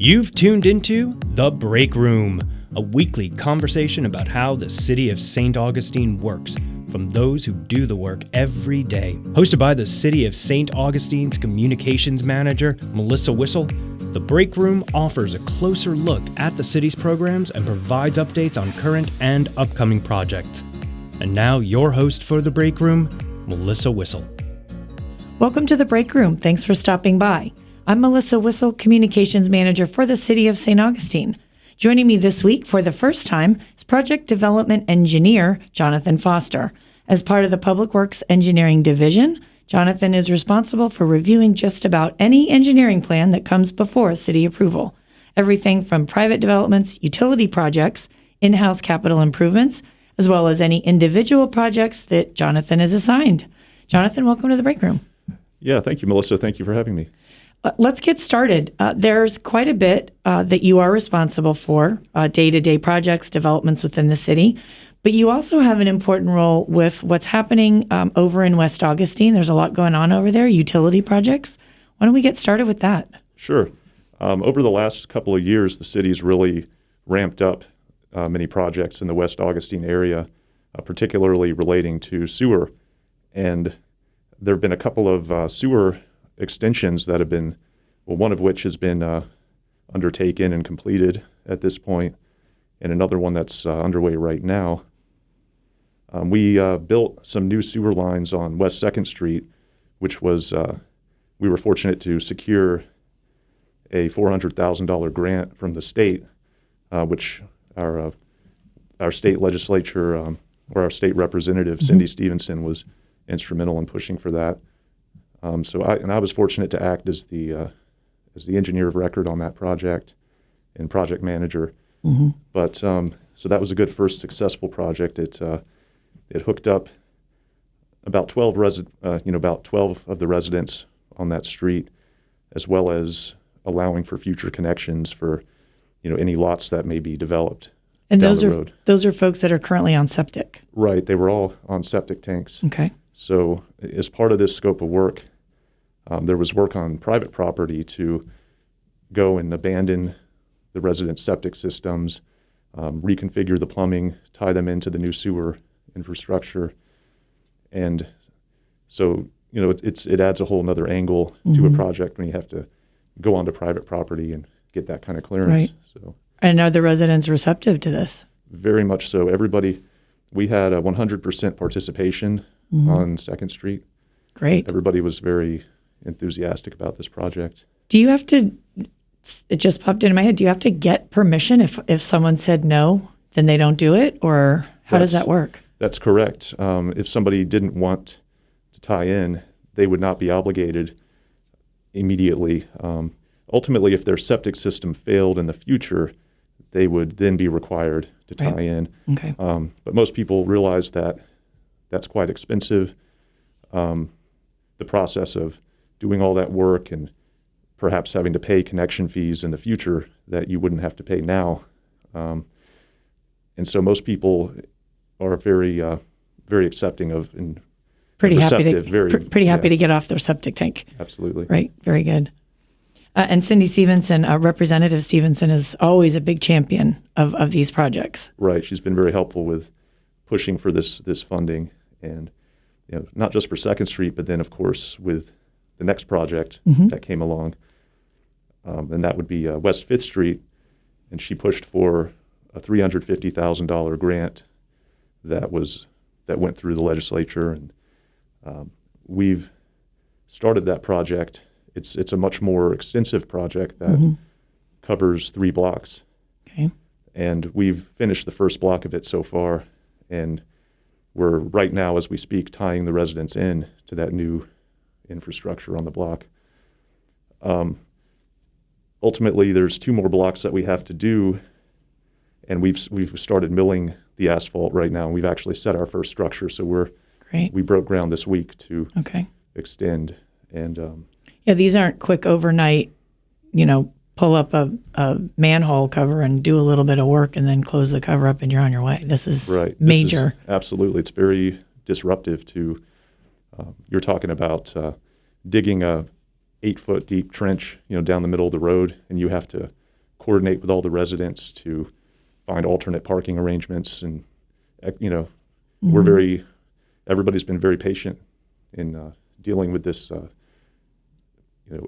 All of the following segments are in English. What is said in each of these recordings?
You've tuned into The Break Room, a weekly conversation about how the city of St. Augustine works, from those who do the work every day. Hosted by the City of St. Augustine's Communications Manager, Melissa Wissel, The Break Room offers a closer look at the city's programs and provides updates on current and upcoming projects. And now, your host for The Break Room, Melissa Wissel. Welcome to The Break Room. Thanks for stopping by. I'm Melissa Wissel, Communications Manager for the City of St. Augustine. Joining me this week for the first time is Project Development Engineer Jonathan Foster. As part of the Public Works Engineering Division, Jonathan is responsible for reviewing just about any engineering plan that comes before city approval. Everything from private developments, utility projects, in-house capital improvements, as well as any individual projects that Jonathan is assigned. Jonathan, welcome to The Break Room. Yeah, thank you, Melissa. Thank you for having me. Let's get started. There's quite a bit that you are responsible for, day-to-day projects, developments within the city, but you also have an important role with what's happening over in West Augustine. There's a lot going on over there, utility projects. Why don't we get started with that? Sure. Over the last couple of years, the city's really ramped up many projects in the West Augustine area, particularly relating to sewer. And there have been a couple of sewer extensions that have been, well, one of which has been undertaken and completed at this point, and another one that's underway right now. We built some new sewer lines on West 2nd Street, which was, we were fortunate to secure a $400,000 grant from the state, which our state legislature, or our state representative, Cindy Stevenson, was instrumental in pushing for that. So I was fortunate to act as the engineer of record on that project and project manager. Mm-hmm. But so that was a good first successful project. It hooked up about 12 of the residents on that street, as well as allowing for future connections for any lots that may be developed. And down the road. Those are folks that are currently on septic. Right. They were all on septic tanks. Okay. So as part of this scope of work, there was work on private property to go and abandon the residents' septic systems, reconfigure the plumbing, tie them into the new sewer infrastructure. And so, it adds a whole nother angle to a project when you have to go onto private property and get that kind of clearance. Right. So, and are the residents receptive to this? Very much so. We had a 100% participation on 2nd Street. Great. Everybody was very enthusiastic about this project. Do you have to, it just popped into my head, do you have to get permission if someone said no, then they don't do it? Or how does that work? That's correct. If somebody didn't want to tie in, they would not be obligated immediately. Ultimately, if their septic system failed in the future, they would then be required to tie in. Okay. But most people realize that that's quite expensive. The process of doing all that work and perhaps having to pay connection fees in the future that you wouldn't have to pay now. And so most people are very, very accepting of and pretty receptive. Happy to get off their septic tank. Absolutely. Right. Very good. And Cindy Stevenson, Representative Stevenson, is always a big champion of these projects. Right. She's been very helpful with pushing for this funding, and not just for 2nd Street, but then of course with the next project that came along, and that would be West 5th Street, and she pushed for a $350,000 grant that went through the legislature, and we've started that project. It's a much more extensive project that covers 3 blocks. Okay. And we've finished the first block of it so far, and we're right now, as we speak, tying the residents in to that new infrastructure on the block. Ultimately, there's 2 more blocks that we have to do, and we've started milling the asphalt right now. We've actually set our first structure, so we broke ground this week to extend. And yeah, these aren't quick overnight, pull up a manhole cover and do a little bit of work and then close the cover up and you're on your way. This is major. Absolutely. It's very disruptive to, you're talking about digging a 8-foot deep trench, down the middle of the road, and you have to coordinate with all the residents to find alternate parking arrangements. And, everybody's been very patient in dealing with this,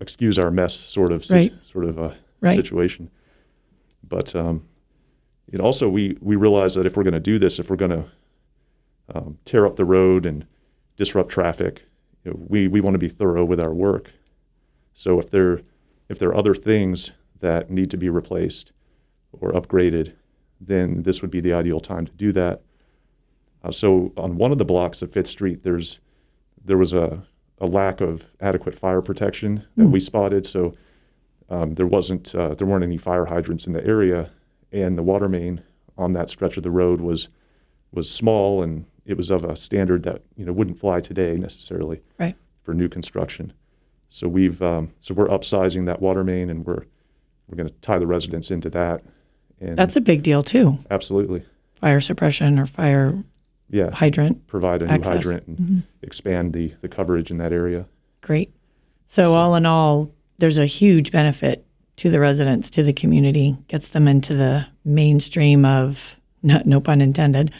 excuse our mess sort of situation. But also we realize that if we're going to do this, if we're going to tear up the road and disrupt traffic, we want to be thorough with our work. So if there are other things that need to be replaced or upgraded, then this would be the ideal time to do that. So on one of the blocks of 5th Street, there was a lack of adequate fire protection that we spotted. So there weren't any fire hydrants in the area, and the water main on that stretch of the road was small, and it was of a standard that wouldn't fly today necessarily for new construction. So we're upsizing that water main, and we're going to tie the residents into that. And that's a big deal too. Absolutely. Fire suppression or fire hydrant. Provide a access. New hydrant and expand the coverage in that area. Great. So all in all, there's a huge benefit to the residents, to the community, gets them into the mainstream of, no pun intended,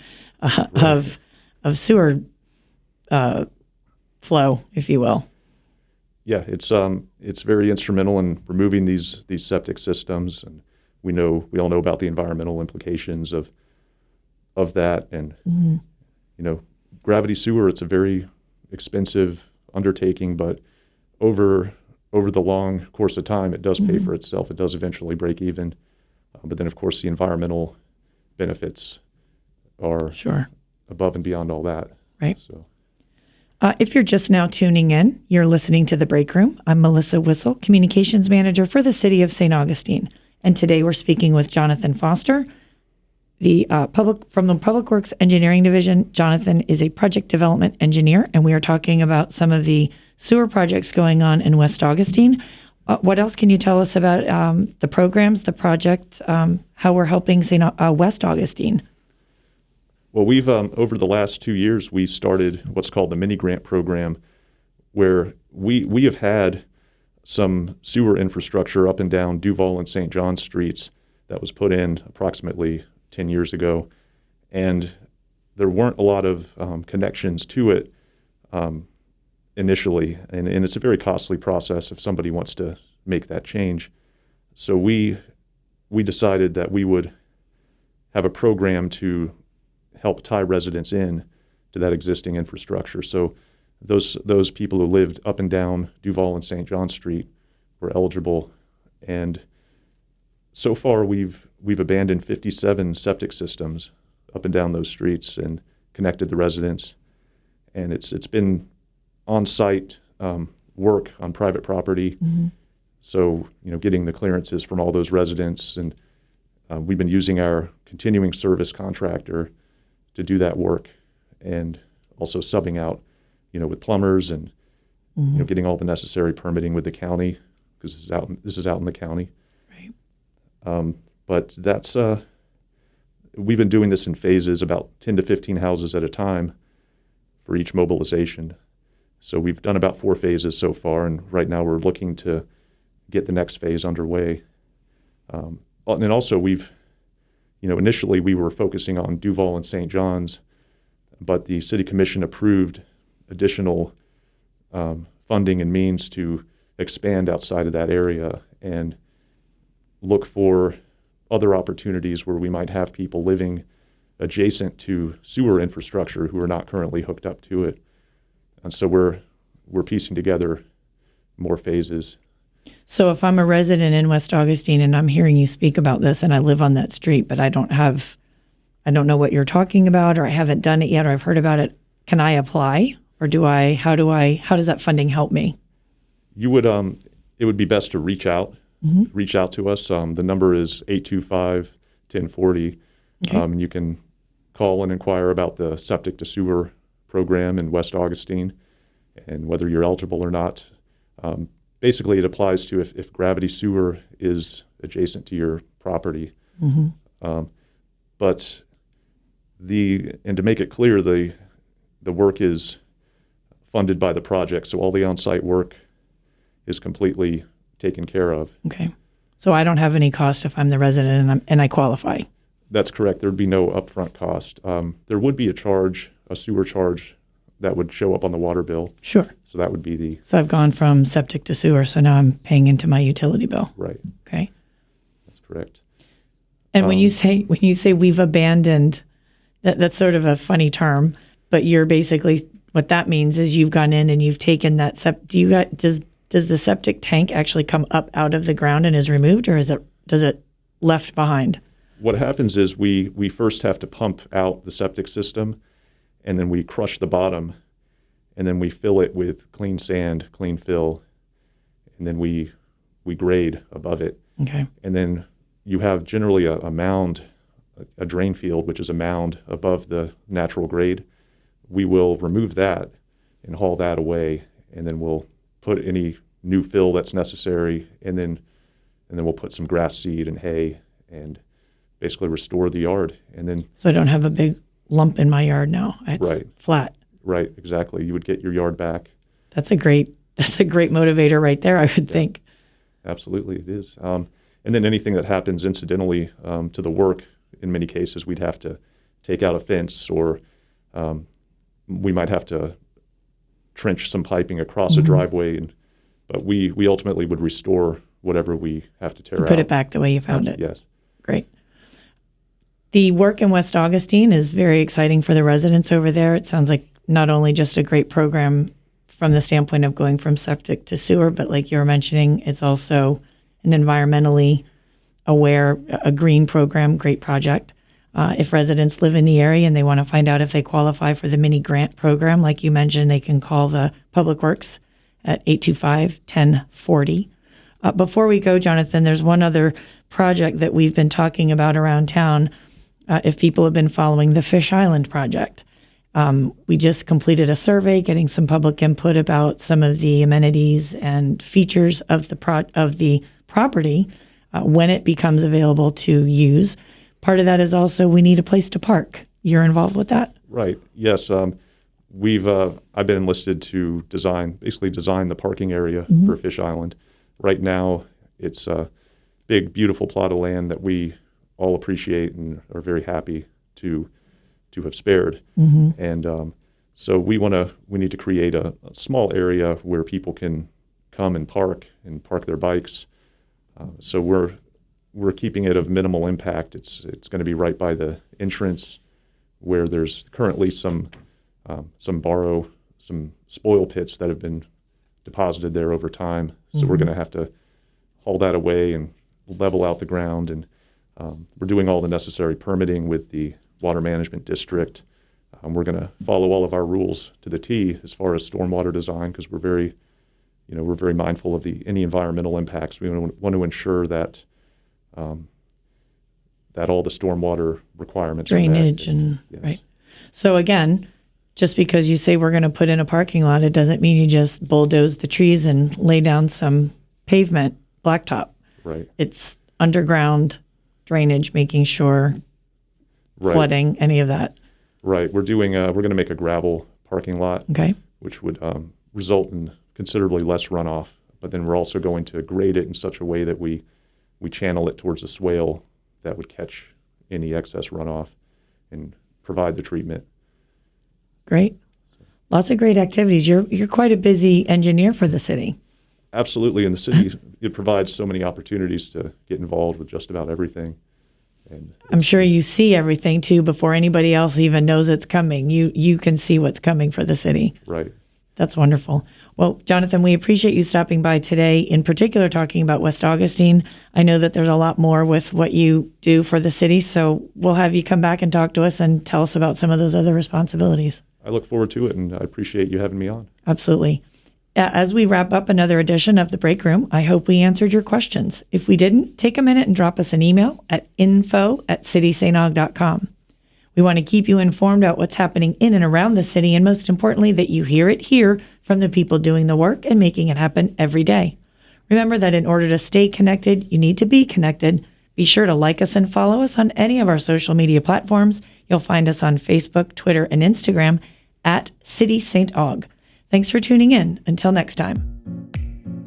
of sewer flow, if you will. Yeah, it's very instrumental in removing these septic systems, and we all know about the environmental implications of that. And gravity sewer, it's a very expensive undertaking, but over the long course of time, it does pay for itself. It does eventually break even, but then of course the environmental benefits are above and beyond all that. Right. So. If you're just now tuning in, you're listening to The Break Room. I'm Melissa Wissel, Communications Manager for the City of St. Augustine. And today we're speaking with Jonathan Foster, from the Public Works Engineering Division. Jonathan is a project development engineer, and we are talking about some of the sewer projects going on in West Augustine. What else can you tell us about the programs, the project, how we're helping West Augustine? Well, we've over the last 2 years, we started what's called the mini grant program, where we have had some sewer infrastructure up and down Duval and St. John streets that was put in approximately 10 years ago, and there weren't a lot of connections to it initially, and it's a very costly process if somebody wants to make that change. So we decided that we would have a program to help tie residents in to that existing infrastructure. So those people who lived up and down Duval and St. John Street were eligible, and so far we've abandoned 57 septic systems up and down those streets and connected the residents. And it's been on-site work on private property. So getting the clearances from all those residents, and we've been using our continuing service contractor to do that work, and also subbing out, with plumbers and getting all the necessary permitting with the county, because this is out in the county. Right. But that's we've been doing this in phases, about 10 to 15 houses at a time for each mobilization. So we've done about 4 phases so far, and right now we're looking to get the next phase underway. And also initially we were focusing on Duval and St. John's, but the City Commission approved additional funding and means to expand outside of that area and look for other opportunities where we might have people living adjacent to sewer infrastructure who are not currently hooked up to it. And so we're piecing together more phases. So if I'm a resident in West Augustine and I'm hearing you speak about this and I live on that street, but I don't know what you're talking about, or I haven't done it yet, or I've heard about it, can I apply? Or how does that funding help me? You would, it would be best to reach out to us. The number is 825-1040. Okay. And you can call and inquire about the septic to sewer program in West Augustine and whether you're eligible or not. Basically, it applies to if gravity sewer is adjacent to your property. But to make it clear, the work is funded by the project, so all the on-site work is completely taken care of. Okay. So I don't have any cost if I'm the resident and I qualify. That's correct. There'd be no upfront cost. There would be a sewer charge that would show up on the water bill. Sure. So that would be So I've gone from septic to sewer, so now I'm paying into my utility bill. right. Okay. That's correct. And when you say we've abandoned, that's sort of a funny term, but you're basically, what that means is you've gone in and you've taken that does the septic tank actually come up out of the ground and is removed, or does it left behind? What happens is we first have to pump out the septic system, and then we crush the bottom, and then we fill it with clean sand, clean fill, and then we grade above it. Okay. And then you have generally a mound, a drain field, which is a mound above the natural grade. We will remove that and haul that away, and then we'll put any new fill that's necessary, and then we'll put some grass seed and hay and basically restore the yard. And then So I don't have a big lump in my yard now. It's Right. flat. right, exactly, you would get your yard back. That's a great motivator right there, I would think. Absolutely, it is. And then anything that happens incidentally to the work, in many cases, we'd have to take out a fence, or we might have to trench some piping across a driveway. But we ultimately would restore whatever we have to tear out. Put it back the way you found it. Yes. Great. The work in West Augustine is very exciting for the residents over there. It sounds like not only just a great program from the standpoint of going from septic to sewer, but like you were mentioning, it's also an environmentally aware, a green program, great project. If residents live in the area and they want to find out if they qualify for the mini grant program, like you mentioned, they can call the Public Works at 825-1040. Before we go, Jonathan, there's one other project that we've been talking about around town. If people have been following the Fish Island project, we just completed a survey, getting some public input about some of the amenities and features of the property when it becomes available to use. Part of that is also we need a place to park. You're involved with that? Right. Yes. I've been enlisted to design the parking area for Fish Island. Right now, it's a big, beautiful plot of land that we all appreciate and are very happy to have spared. And so we need to create a small area where people can come and park their bikes. So we're keeping it of minimal impact. It's going to be right by the entrance, where there's currently some spoil pits that have been deposited there over time. So we're going to have to haul that away and level out the ground. And we're doing all the necessary permitting with the Water Management District. We're going to follow all of our rules to the T as far as stormwater design, because we're very mindful of any environmental impacts. We want to ensure that that all the stormwater requirements Drainage are met. and Yes. right. So again, just because you say we're going to put in a parking lot, it doesn't mean you just bulldoze the trees and lay down some pavement, blacktop. Right. It's underground drainage, making sure Right. flooding, any of that. Right. We're going to make a gravel parking lot, Okay. which would result in considerably less runoff. But then we're also going to grade it in such a way that we channel it towards a swale that would catch any excess runoff and provide the treatment. Great. Lots of great activities. You're quite a busy engineer for the city. Absolutely. In the city, it provides so many opportunities to get involved with just about everything. And I'm sure you see everything too before anybody else even knows it's coming. You can see what's coming for the city. Right. That's wonderful. Well, Jonathan, we appreciate you stopping by today, in particular talking about West Augustine. I know that there's a lot more with what you do for the city, so we'll have you come back and talk to us and tell us about some of those other responsibilities. I look forward to it, and I appreciate you having me on. Absolutely. As we wrap up another edition of The Break Room, I hope we answered your questions. If we didn't, take a minute and drop us an email at info@citysainaug.com. We want to keep you informed about what's happening in and around the city, and most importantly, that you hear it here from the people doing the work and making it happen every day. Remember that in order to stay connected, you need to be connected. Be sure to like us and follow us on any of our social media platforms. You'll find us on Facebook, Twitter, and Instagram at City St. Aug. Thanks for tuning in. Until next time.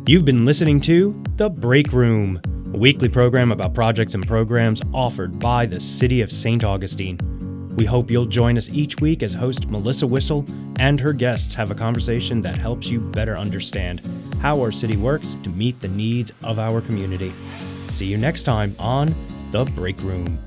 You've been listening to The Break Room, a weekly program about projects and programs offered by the City of St. Augustine. We hope you'll join us each week as host Melissa Whistle and her guests have a conversation that helps you better understand how our city works to meet the needs of our community. See you next time on The Break Room.